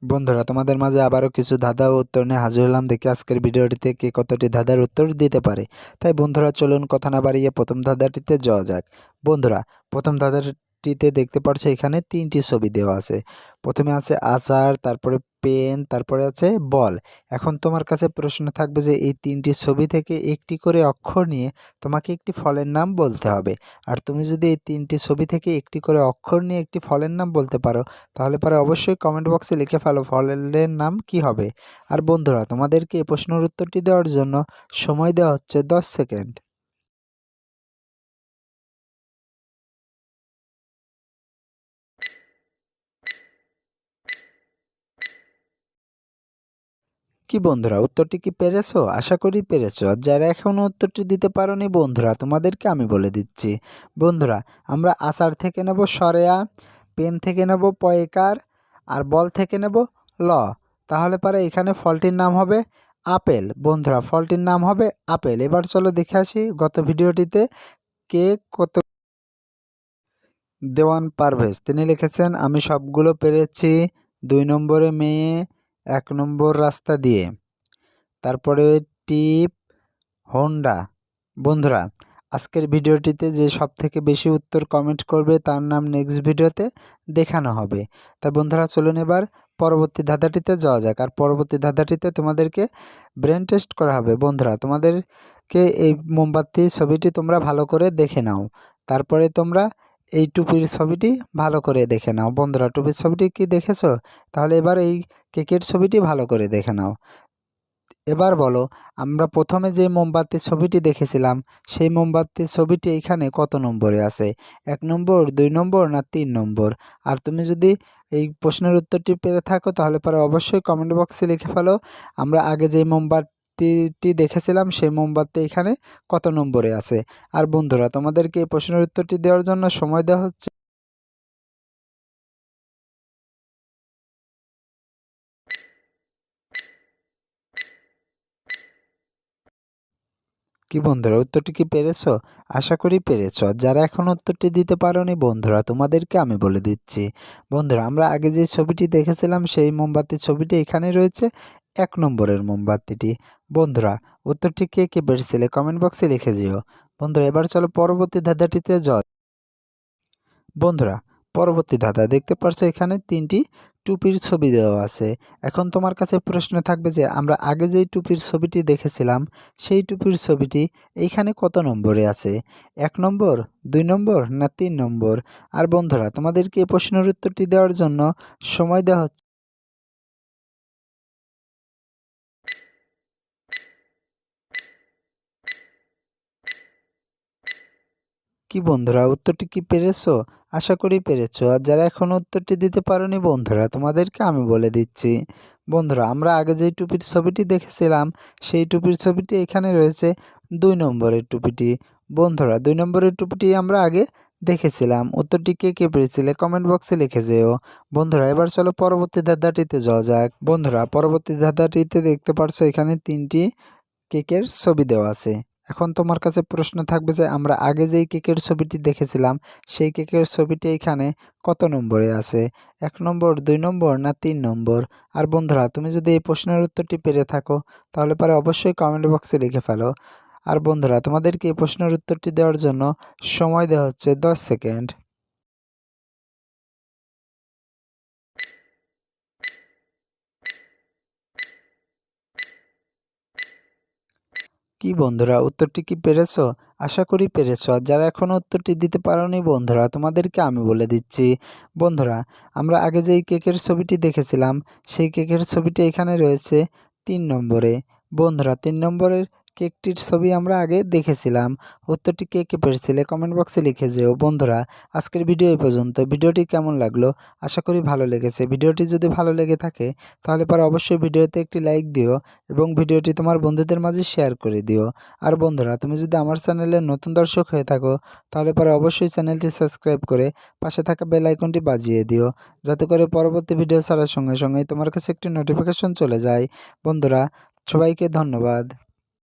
বন্ধুরা, তোমাদের মাঝে আবারও কিছু ধাঁধা ও উত্তর নিয়ে হাজির হলাম। দেখি আজকের ভিডিওটিতে কে কতটি ধাঁধার উত্তর দিতে পারে। তাই বন্ধুরা, চলুন কথা না বাড়িয়ে প্রথম ধাঁধাটিতে যাওয়া যাক। বন্ধুরা, প্রথম ধাঁধাটিতে দেখতে পাচ্ছ এখানে 3টি ছবি দেওয়া আছে। প্রথমে আছে আচার, তারপরে পেন, তারপরে আছে বল। এখন তোমার কাছে প্রশ্ন থাকবে যে এই 3টি ছবি থেকে একটি করে অক্ষর নিয়ে তোমাকে একটি ফলের নাম বলতে হবে। আর তুমি যদি এই 3টি ছবি থেকে একটি করে অক্ষর নিয়ে একটি ফলের নাম বলতে পারো, তাহলে পরে অবশ্যই কমেন্ট বক্সে লিখে ফেলো ফলের নাম কি হবে। আর বন্ধুরা, তোমাদেরকে এই প্রশ্নের উত্তরটি দেওয়ার জন্য সময় দেওয়া হচ্ছে 10 সেকেন্ড। কি বন্ধুরা, উত্তরটি কি পেরেছো? আশা করি পেরেছো। আর যারা এখনও উত্তরটি দিতে পারোনি বন্ধুরা, তোমাদেরকে আমি বলে দিচ্ছি। বন্ধুরা, আমরা আচার থেকে নেব সরেয়া, পেন থেকে নেব পয়েকার, আর বল থেকে নেব ল। তাহলে পরে এখানে ফলটির নাম হবে আপেল। বন্ধুরা, ফলটির নাম হবে আপেল। এবার চলো দেখে আসি গত ভিডিওটিতে কে কত। দেওয়ান পারভেজ তিনি লিখেছেন, আমি সবগুলো পেরেছি 2 নম্বরে মেয়ে, 1 নম্বর রাস্তা দিয়ে। তারপরে টিপ হোন্ডা। বন্ধুরা, আজকের ভিডিওটিতে যে সবথেকে বেশি উত্তর কমেন্ট করবে তার নাম নেক্সট ভিডিওতে দেখানো হবে। তাই বন্ধুরা, চলুন এবার পরবর্তী ধাঁধাটিতে যাওয়া যাক। আর পরবর্তী ধাঁধাটিতে তোমাদেরকে ব্রেন টেস্ট করা হবে। বন্ধুরা, তোমাদেরকে এই মোমবাতি ছবিটি তোমরা ভালো করে দেখে নাও। তারপরে তোমরা এই টুপির ছবিটি ভালো করে দেখে নাও। বন্ধুরা, টুপির ছবিটি কি দেখেছো? তাহলে এবার এই কেকের ছবিটি ভালো করে দেখে নাও। এবার বলো, আমরা প্রথমে যে মোমবাতির ছবিটি দেখেছিলাম সেই মোমবাতির ছবিটি এইখানে কত নম্বরে আছে? 1 নম্বর, 2 নম্বর না 3 নম্বর? আর তুমি যদি এই প্রশ্নের উত্তরটি পেরে থাকো তাহলে পরে অবশ্যই কমেন্ট বক্সে লিখে ফেলো আমরা আগে যে মোমবাতিটি দেখেছিলাম সেই মোমবাতি এখানে কত নম্বরে আছে। আর বন্ধুরা, তোমাদেরকে এই প্রশ্নের উত্তরটি দেওয়ার জন্য সময় দেওয়া হচ্ছে। কি বন্ধুরা, উত্তরটি কি পেরেছো? আশা করি পেরেছো। যারা এখন উত্তরটি দিতে পারোনি বন্ধুরা, তোমাদেরকে আমি বলে দিচ্ছি। বন্ধুরা, আমরা আগে যে ছবিটি দেখেছিলাম সেই মোমবাতির ছবিটি এখানে রয়েছে 1 নম্বরের মোমবাতিটি। বন্ধুরা, উত্তরটি কে কে পেরেছিলে কমেন্ট বক্সে লিখে যেও। বন্ধুরা, এবার চলো পরবর্তী ধাঁধাটিতে যাও। বন্ধুরা, পরবর্তী ধাঁধা দেখতে পাচ্ছ এখানে 3টি টুপির ছবি দেওয়া আছে। এখন তোমার কাছে প্রশ্ন থাকবে যে আমরা আগে যেই টুপির ছবিটি দেখেছিলাম সেই টুপির ছবিটি এইখানে কত নম্বরে আছে? 1 নম্বর, 2 নম্বর না 3 নম্বর? আর বন্ধুরা, তোমাদেরকে এই প্রশ্নের উত্তরটি দেওয়ার জন্য সময় দেওয়া হচ্ছে। কি বন্ধুরা, উত্তরটি কি পেরেছো? আশা করি পেরেছো। আর যারা এখনও উত্তরটি দিতে পারোনি বন্ধুরা, তোমাদেরকে আমি বলে দিচ্ছি। বন্ধুরা, আমরা আগে যে টুপির ছবিটি দেখেছিলাম সেই টুপির ছবিটি এখানে রয়েছে 2 নম্বরের টুপিটি। বন্ধুরা, 2 নম্বরের টুপিটি আমরা আগে দেখেছিলাম। উত্তরটি কে কে পেরেছিলে কমেন্ট বক্সে লিখে যেও। বন্ধুরা, এবার চলো পরবর্তী ধাঁধাটিতে যাওয়া যাক। বন্ধুরা, পরবর্তী ধাঁধাটিতে দেখতে পারছো এখানে 3টি কেকের ছবি দেওয়া আছে। এখন তোমার কাছে প্রশ্ন থাকবে যে আমরা আগে যেই কেকের ছবিটি দেখেছিলাম সেই কেকের ছবিটি এখানে কত নম্বরে আছে? 1 নম্বর, 2 নম্বর না 3 নম্বর? আর বন্ধুরা, তুমি যদি এই প্রশ্নের উত্তরটি পেরে থাকো তাহলে পরে অবশ্যই কমেন্ট বক্সে লিখে ফেলো। আর বন্ধুরা, তোমাদেরকে এই প্রশ্নের উত্তরটি দেওয়ার জন্য সময় দেওয়া হচ্ছে 10 সেকেন্ড। কি বন্ধুরা, উত্তরটি কি পেরেছো? আশা করি পেরেছো। আর যারা এখনও উত্তরটি দিতে পারোনি বন্ধুরা, তোমাদেরকে আমি বলে দিচ্ছি। বন্ধুরা, আমরা আগে যেই কেকের ছবিটি দেখেছিলাম সেই কেকের ছবিটি এখানে রয়েছে 3 নম্বরে। বন্ধুরা, 3 নম্বরের কেকটির ছবি আমরা আগে দেখেছিলাম। উত্তরটি কে কে পেরেছিলে কমেন্ট বক্সে লিখে যেও। বন্ধুরা, আজকের ভিডিও এই পর্যন্ত। ভিডিওটি কেমন লাগলো? আশা করি ভালো লেগেছে। ভিডিওটি যদি ভালো লেগে থাকে তাহলে পরে অবশ্যই ভিডিওতে একটি লাইক দিও এবং ভিডিওটি তোমার বন্ধুদের মাঝে শেয়ার করে দিও। আর বন্ধুরা, তুমি যদি আমার চ্যানেলের নতুন দর্শক হয়ে থাকো তাহলে পরে অবশ্যই চ্যানেলটি সাবস্ক্রাইব করে পাশে থাকা বেল আইকনটি বাজিয়ে দিও, যাতে করে পরবর্তী ভিডিও ছাড়ার সঙ্গে সঙ্গেই তোমার কাছে একটি নোটিফিকেশন চলে যায়। বন্ধুরা, সবাইকে ধন্যবাদ।